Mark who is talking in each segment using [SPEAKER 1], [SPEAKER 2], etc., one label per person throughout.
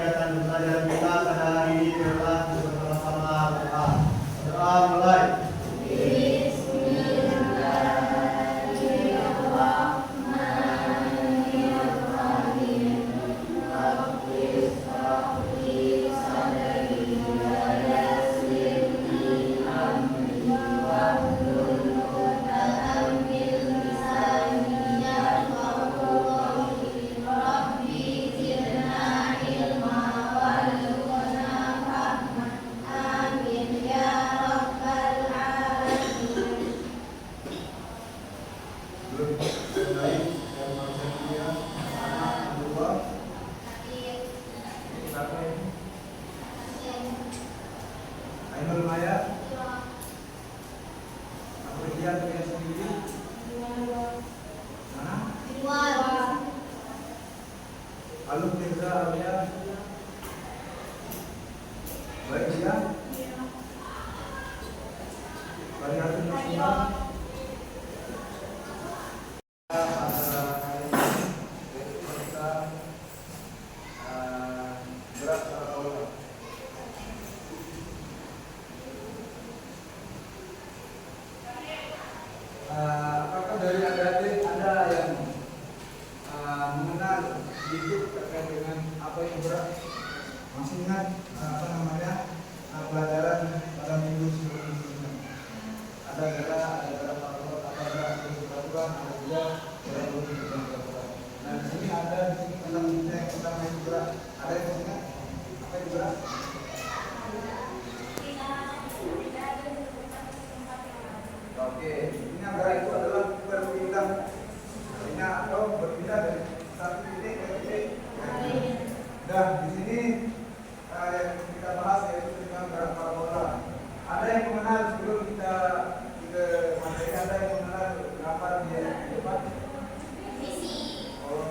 [SPEAKER 1] kegiatan pembelajaran kita pada hari ini telah bersama-sama berdoa. Berdoa mulai. Apakah dari adik-adik ada yang mengenal sedikit terkait dengan apa yang berat? Masih ingat pelajaran pada minggu sebelumnya? Ada gerak peraturan, ada juga peraturan. Nah di sini ada tentang yang tentang yang berat. Ada yang ingat apa yang berat? Oke, ini berat itu adalah berpindah atau berpindah dari satu titik ke titik lain. Dan di sini yang kita bahas yaitu tentang gerak parabola. Ada yang mengenal sebelum kita ke materi, ada yang mengenal apa dia depan? Oh.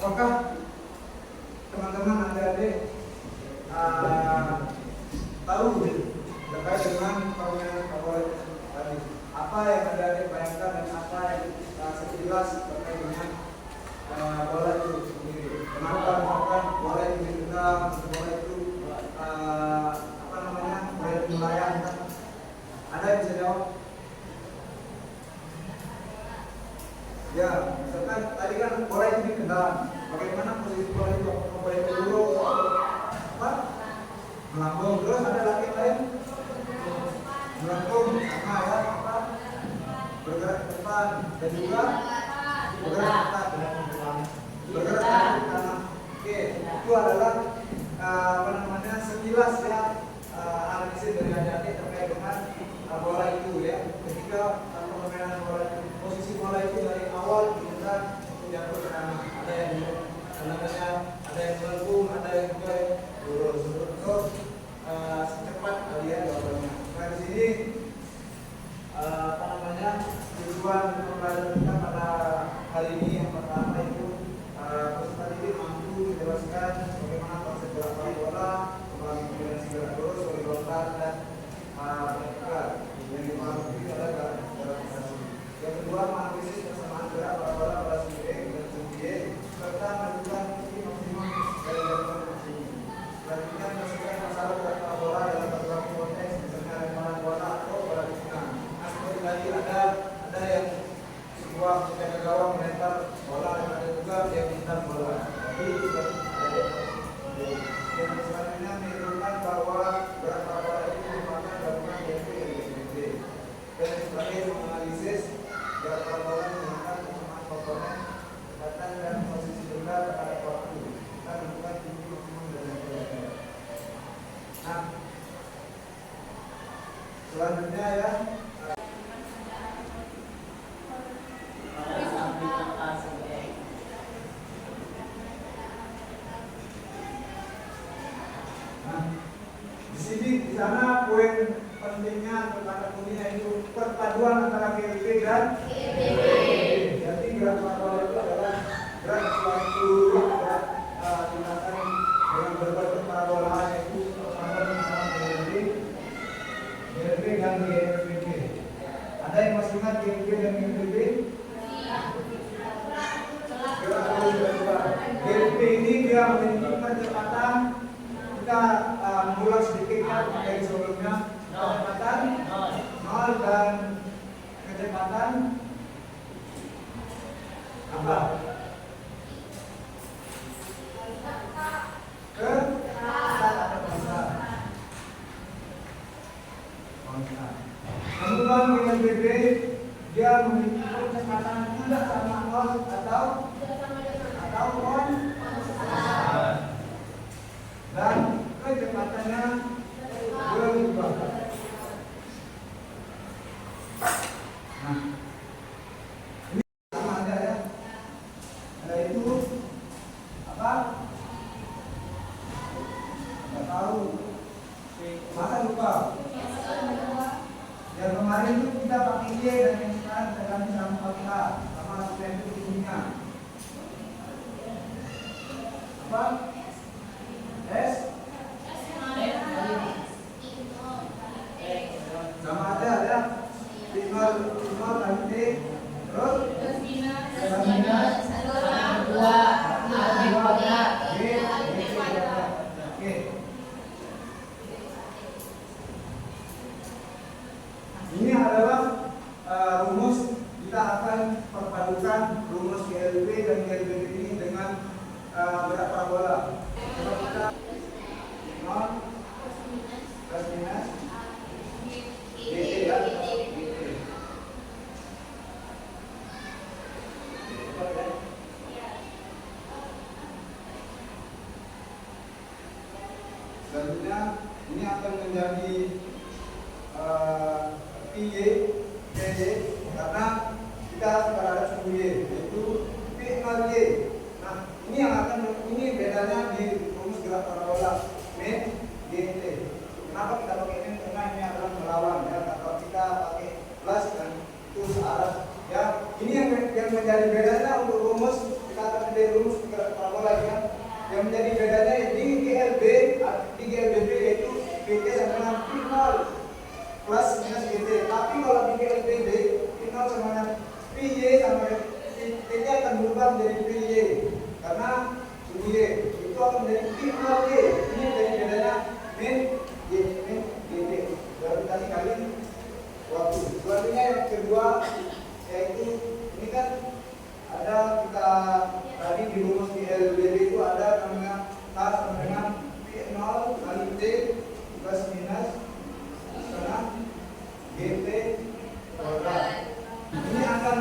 [SPEAKER 1] Apakah teman-teman adik-adik tahu terkait dengan permainan favorit tadi? Apa yang adik-adik bayangkan dan apa yang sekilas terkait dengan bola itu sendiri? Kenapa bola itu ditendang, bola itu bola itu melayang? Ada yang bisa jawab? Ya, misalkan tadi kan bola itu ditendang. Bagaimana posisi bola itu? Bola itu dulu apa? Melambung. Terus ada lagi yang lain? Melambung sama ya apa? Bergerak ke depan dan juga bergerak ke depan. Bergerak ke kanan. Oke, itu adalah sekilas ya analisis dari adik-adik terkait dengan bola itu ya. Ketika permainan bola itu, posisi bola itu dari awal kita jatuh ke kanan. Ada yang ada yang melengkung, ada yang juga lurus. Terus secepat kalian jawabannya. Nah di sini tujuan pembelajaran kita pada hari ini yang pertama itu peserta didik mampu menjelaskan bagaimana konsep gerak bola, membagi kombinasi gerak lurus, horizontal dan vertikal. Yang dipahami adalah gerak operasi. Yang kedua, menganalisis persamaan gerak bola pada sudut X dan sudut Y serta menentukan titik maksimum dari jangkauan maksimum. Selanjutnya, menyelesaikan masalah gerak bola dalam berbagai konteks, misalnya lemparan bola atau bola di tengah. Nah, seperti tadi ada yang sebuah penjaga gawang melempar lempar bola, ada juga yang minta bola. Jadi yang selanjutnya menunjukkan bahwa berat parabola itu merupakan gabungan GMP. Dan sebagai menganalisis berat parabola menggunakan kesamaan komponen, dekatan dan posisi benda terhadap waktu. Kita menentukan tinggi maksimum dan lain-lain. Nah, selanjutnya ya. Di sana poin pentingnya atau kata kuncinya itu perpaduan antara GLP dan GLP. Jadi berat parabola itu adalah berat suatu tindakan dengan berbagai parabola yaitu sama GLP dan GLPB. Ada yang masih ingat GLP dan GLPB? GLP ini dia memiliki kecepatan, kita mengulang sedikit dari sebelumnya, kecepatan 0 dan kecepatan apa? Kemudian GLPB dia memiliki kecepatan tidak sama 0 atau 1 dan kecepatannya berubah. Nah, ini sama aja ya. Yaitu apa? Nggak tahu. Masa lupa? Yang kemarin itu kita pakai Y dan yang sekarang kita ganti sama pakai A, sama supaya itu tingginya. Apa? S? Sama aja ya. Tinggal nanti terus minus 2. Ini adalah rumus. Kita akan perpadukan rumus GLP dan GLPB ini dengan berat parabola. Coba kita 0 plus minus GT ya. Selanjutnya ini akan menjadi PY karena kita berada suku Y yaitu P0Y. Nah, ini bedanya di rumus gerak parabola min GT. Kenapa kita pakai min? Karena ini adalah melawan ya. Kalau kita pakai plus dan itu searah ya. Ini yang menjadi bedanya untuk rumus, kita akan menjadi rumus gerak parabola ya. Yang menjadi bedanya di GLBB yaitu PT sama dengan P0 plus minus GT. Tapi kalau di GLBB P0 sama dengan PY sama PT akan berubah menjadi PY karena suku Y itu akan menjadi P0Y. Ini menjadi bedanya min GT. Gravitasi kali waktu. Selanjutnya yang kedua yaitu ini kan ada kita tadi di rumus GLBB itu ada namanya K sama dengan P0 kali T plus minus karena GT kuadrat. Ini akan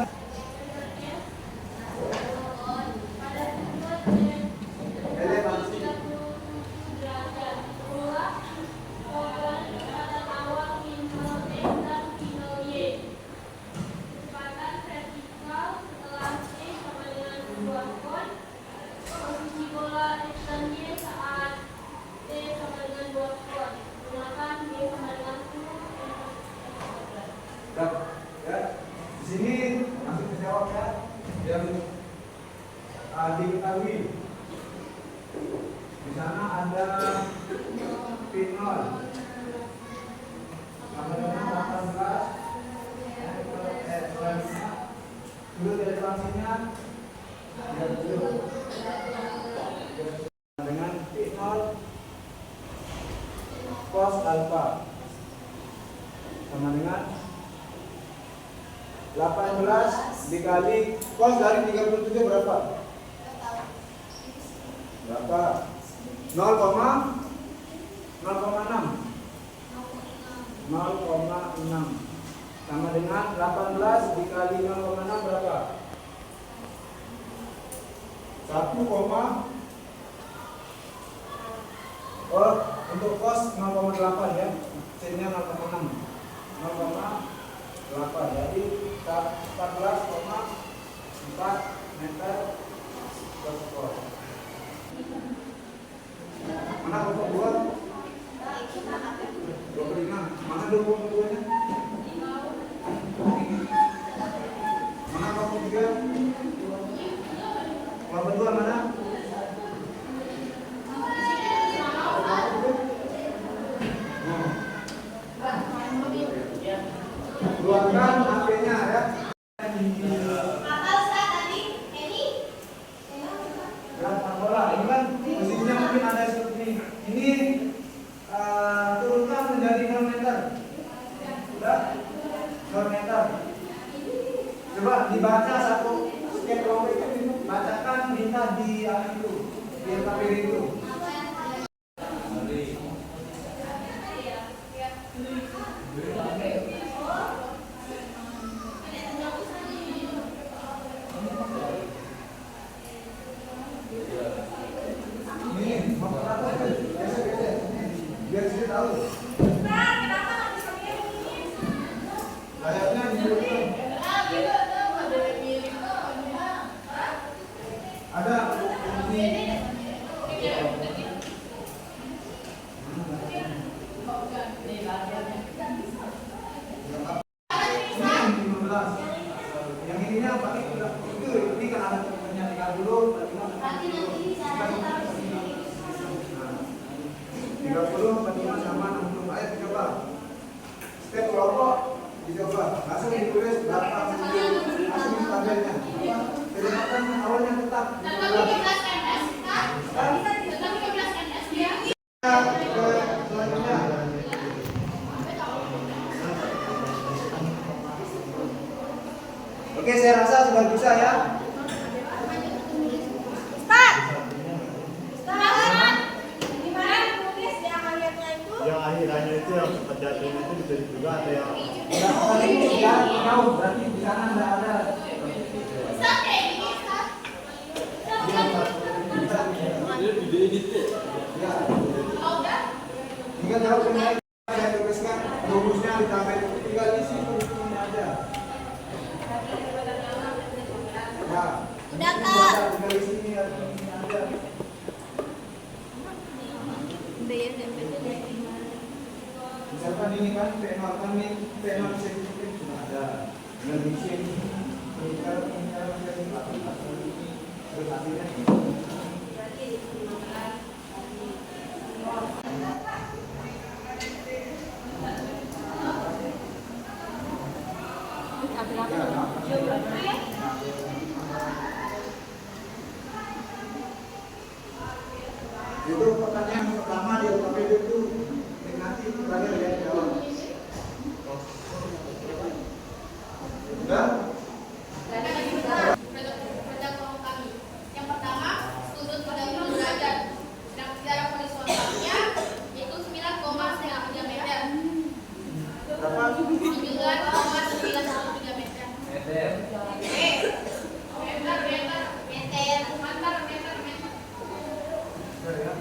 [SPEAKER 1] elevasi. Ya, di sini langsung dijawab ya. Yang diketahui di sana ada P0 sama dengan 18 dulu derivasinya dengan P0 cos alpha sama dengan 18 dikali Kos dari 37 berapa? Berapa? 0,6 sama dengan 18 dikali 0,6 berapa? 1, oh untuk kos 0,8 ya, C-nya 0,6, 0,8 jadi 14,4 meter persegi. Mana kelompok 2? 25. Mana 22-nya? Mana kelompok 3? Kelompok 2 mana? Keluarkan HP-nya ya. Bola ini kan posisinya mungkin ada seperti ini. Turunkan menjadi 0 meter. Sudah 0 meter. Coba dibaca satu skep kelompok itu, bacakan minta di itu, di KPD itu. Biar saya tahu. Layaknya ada ini. Yang ininya pakai itu ini kan ada temennya 30, 30 sama 60. Ayo coba. Step kelompok dicoba. Langsung ditulis berapa hasil tabelnya. Kecepatan awalnya tetap 15 ns. Tetap 15 ns ya. Selanjutnya. Oke, saya rasa sudah bisa ya.
[SPEAKER 2] Yang akhirannya itu yang sempat jatuhnya itu bisa juga ada yang
[SPEAKER 1] ini ya jauh berarti di sana tidak ada. Jika jauh naik saya tuliskan rumusnya di tabel, tinggal isi rumusnya aja. Ya.
[SPEAKER 3] Udah Kak.
[SPEAKER 1] Tinggal isi ini aja. Misalkan ini kan P0 kan ini P0 sensitif sudah ada. Dengan misi ini kalau menjadi berhasilnya ini. Itu pertanyaan pertama di KPD itu nanti terakhir ya jawab. Sudah?
[SPEAKER 3] Yang pertama, sudut pada 5 derajat. Dan jarak horizontalnya yaitu 9,93 meter.
[SPEAKER 1] Berapa?
[SPEAKER 3] 9,93 meter. Meter.
[SPEAKER 1] Sudah ya?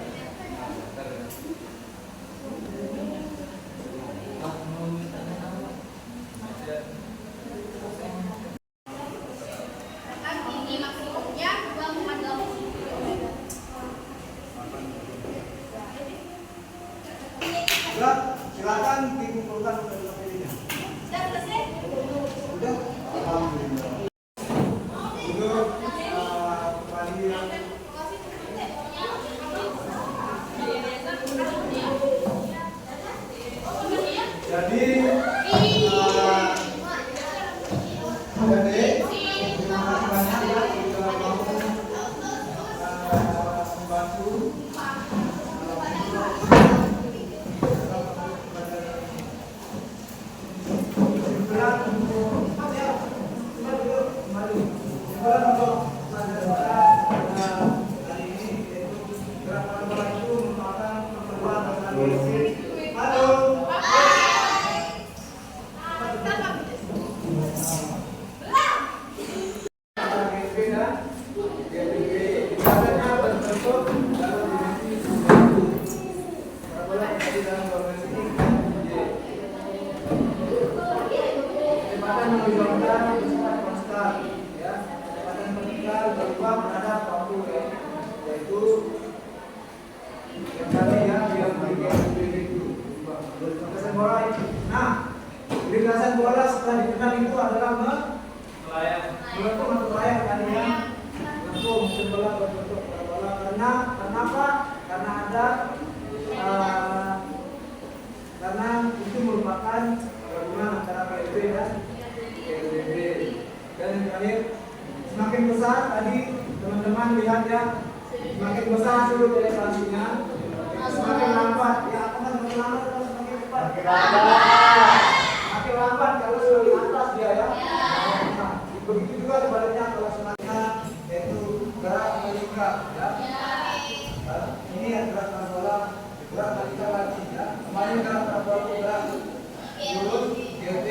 [SPEAKER 3] Tinggi maksimumnya 2,8.
[SPEAKER 1] Sudah, silakan dikumpulkan ke KPD-nya.
[SPEAKER 3] Sudah selesai?
[SPEAKER 1] Sudah? Alhamdulillah. Untuk kembali jadi terima kasih banyak ya sudah mau membantu kesimpulan untuk ya coba dulu kembali coba bola berbentuk bola. Karena apa? Karena ada karena itu merupakan gabungan antara PLB dan PLB. Dan yang terakhir, semakin besar tadi teman-teman lihat ya, semakin besar sudut elevasinya, semakin lambat. Ya, akan semakin lambat atau semakin cepat? Semakin lambat kalau sudah di atas dia ya. Nah, begitu juga sebaliknya kalau semakin yaitu gerak meningkat ya. Ini yang gerak bola, gerak meningkat lagi ya. Kemarin gerak bola gerak turun, GT.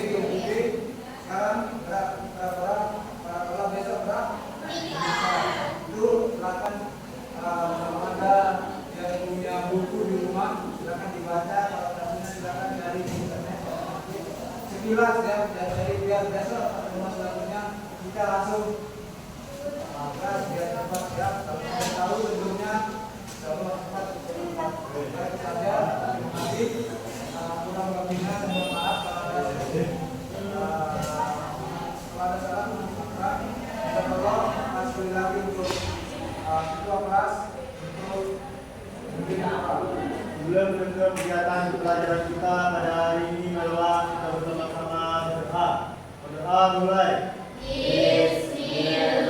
[SPEAKER 1] Sekarang gerak bola besok gerak meningkat. Itu silakan kalau Anda yang punya buku di rumah silakan dibaca, kalau tidak silakan cari di internet. Sekilas ya, dari biar besok atau rumah selanjutnya kita langsung biar cepat ya. Kalau kita tahu sebelumnya kalau cepat baik saja. Terima kasih. Kurang lebihnya saya mohon maaf kalau ada salah maka kita tolong sekali lagi untuk ketua kelas untuk
[SPEAKER 2] Sebelum menutup kegiatan pelajaran kita pada hari ini, marilah kita bersama-sama berdoa. Berdoa mulai.
[SPEAKER 3] Bismillah.